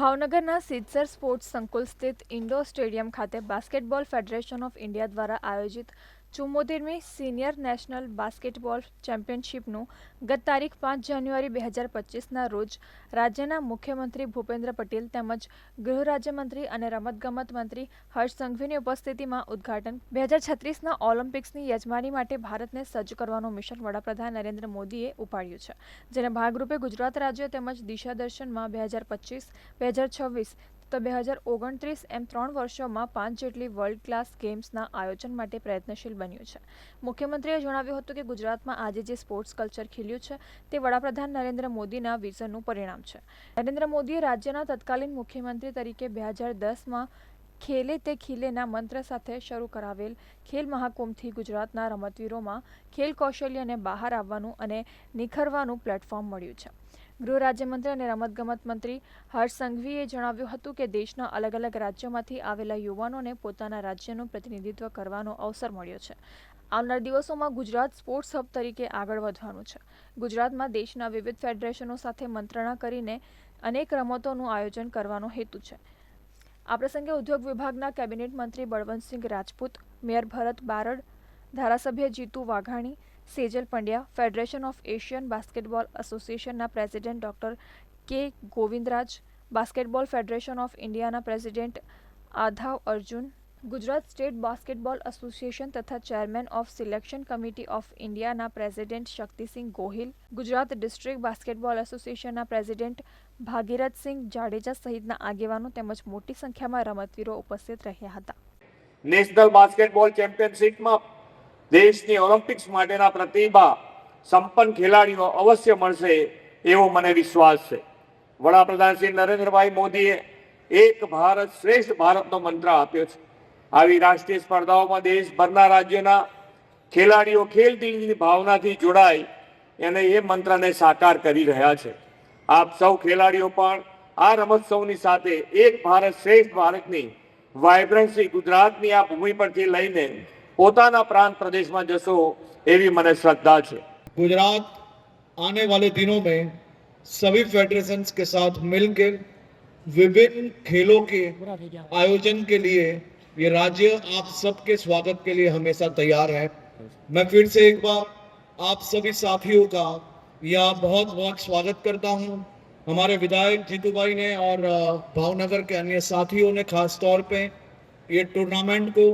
ભાવનગરના સિદ્સર સ્પોર્ટ્સ સંકુલ સ્થિત ઇન્ડોર સ્ટેડિયમ ખાતે બાસ્કેટબોલ ફેડરેશન ઓફ ઇન્ડિયા દ્વારા આયોજિત 74મી સિનિયર નેશનલ બાસ્કેટબોલ ચેમ્પિયનશિપનું ગત તારીખ 5 જાન્યુઆરી 2025ના રોજ રાજ્યના મુખ્યમંત્રી ભૂપેન્દ્ર પટેલ તેમજ ગૃહ રાજ્યમંત્રી અને રમતગમત મંત્રી હર્ષ સંઘવીની ઉપસ્થિતિમાં ઉદ્ઘાટન 2036ના ઓલિમ્પિક્સની યજમાની માટે ભારતને સજ્જ કરવાનું મિશન વડાપ્રધાન નરેન્દ્ર મોદીએ ઉપાડ્યું છે, જેના ભાગરૂપે ગુજરાત રાજ્ય તેમજ દિશાદર્શનમાં 2025, 2026 તો 2029 એમ 3 વર્ષોમાં 5 જેટલી વર્લ્ડ ક્લાસ ગેમ્સના આયોજન માટે પ્રયત્નશીલ બન્યું છે. મુખ્યમંત્રીએ જણાવ્યું હતું કે ગુજરાતમાં આજે જે સ્પોર્ટ્સ કલ્ચર ખીલ્યું છે તે વડાપ્રધાન નરેન્દ્ર મોદીના વિઝનનું પરિણામ છે. નરેન્દ્ર મોદીએ રાજ્યના તત્કાલીન મુખ્યમંત્રી તરીકે 2010માં ખેલે તે ખીલેના મંત્ર સાથે શરૂ કરાવેલ ખેલ મહાકુંભથી ગુજરાતના રમતવીરોમાં ખેલ કૌશલ્યને બહાર આવવાનું અને નિખરવાનું પ્લેટફોર્મ મળ્યું છે. ગૃહ રાજ્યમંત્રી અને રમતગમત મંત્રી હર્ષ સંઘવીએ જણાવ્યું હતું કે દેશના અલગ અલગ રાજ્યોમાંથી આવેલા યુવાનોને પોતાના રાજ્યનું પ્રતિનિધિત્વ કરવાનો અવસર મળ્યો છે. આવનાર દિવસોમાં ગુજરાત સ્પોર્ટ્સ હબ તરીકે આગળ વધવાનું છે. ગુજરાતમાં દેશના વિવિધ ફેડરેશનો સાથે મંત્રણા કરીને અનેક રમતોનું આયોજન કરવાનો હેતુ છે. આ પ્રસંગે ઉદ્યોગ વિભાગના કેબિનેટ મંત્રી બળવંતસિંહ રાજપૂત, મેયર ભરત બારડ, ધારાસભ્ય Jitu Vaghani, Sejal Pandya, federation of Asian basketball એસોસિએશનના president doctor K Govindraj, basketball federation of ઇન્ડિયાના president Adhav Arjun, Gujarat state basketball association તથા chairman of selection committee of ઇન્ડિયાના president Shaktisinh Gohil, Gujarat district basketball એસોસિએશનના પ્રેસિડેન્ટ ભાગીરથસિંહ જાડેજા સહિતના આગેવાનો તેમજ મોટી સંખ્યામાં રમતવીરો ઉપસ્થિત રહ્યા હતા. નેશનલ બાસ્કેટબોલ ચેમ્પિયનશિપમાં દેશની ઓલિમ્પિક્સ માટેના પ્રતિભા સંપન્ન ખેલાડીઓ અવશ્ય મળશે એવો મને વિશ્વાસ છે. વડાપ્રધાન શ્રી નરેન્દ્રભાઈ મોદીએ એક ભારત શ્રેષ્ઠ ભારતનો મંત્ર આપ્યો છે. આવી રાષ્ટ્રીય સ્પર્ધાઓમાં દેશભરના રાજ્યોના ખેલાડીઓ ખેલદિલની ભાવનાથી જોડાય અને એ મંત્રને સાકાર કરી રહ્યા છે. આપ સૌ ખેલાડીઓ પણ આ રમોત્સવની સાથે એક ભારત શ્રેષ્ઠ ભારતની વાઇબ્રન્સી ગુજરાતની આ ભૂમિ પરથી લઈને પોતાના प्रांत प्रदेश में जसो एवी मने श्रद्धा है. गुजरात आने वाले दिनों में सभी फेडरेशंस के साथ मिलकर विभिन्न खेलों के आयोजन के लिए ये राज्य आप सबके स्वागत के लिए हमेशा तैयार है. मैं फिर से एक बार आप सभी साथियों का यहाँ बहुत बहुत स्वागत करता हूँ. हमारे विधायक जीतूभाई ने और भावनगर के अन्य साथियों ने खास तौर पे ये टूर्नामेंट को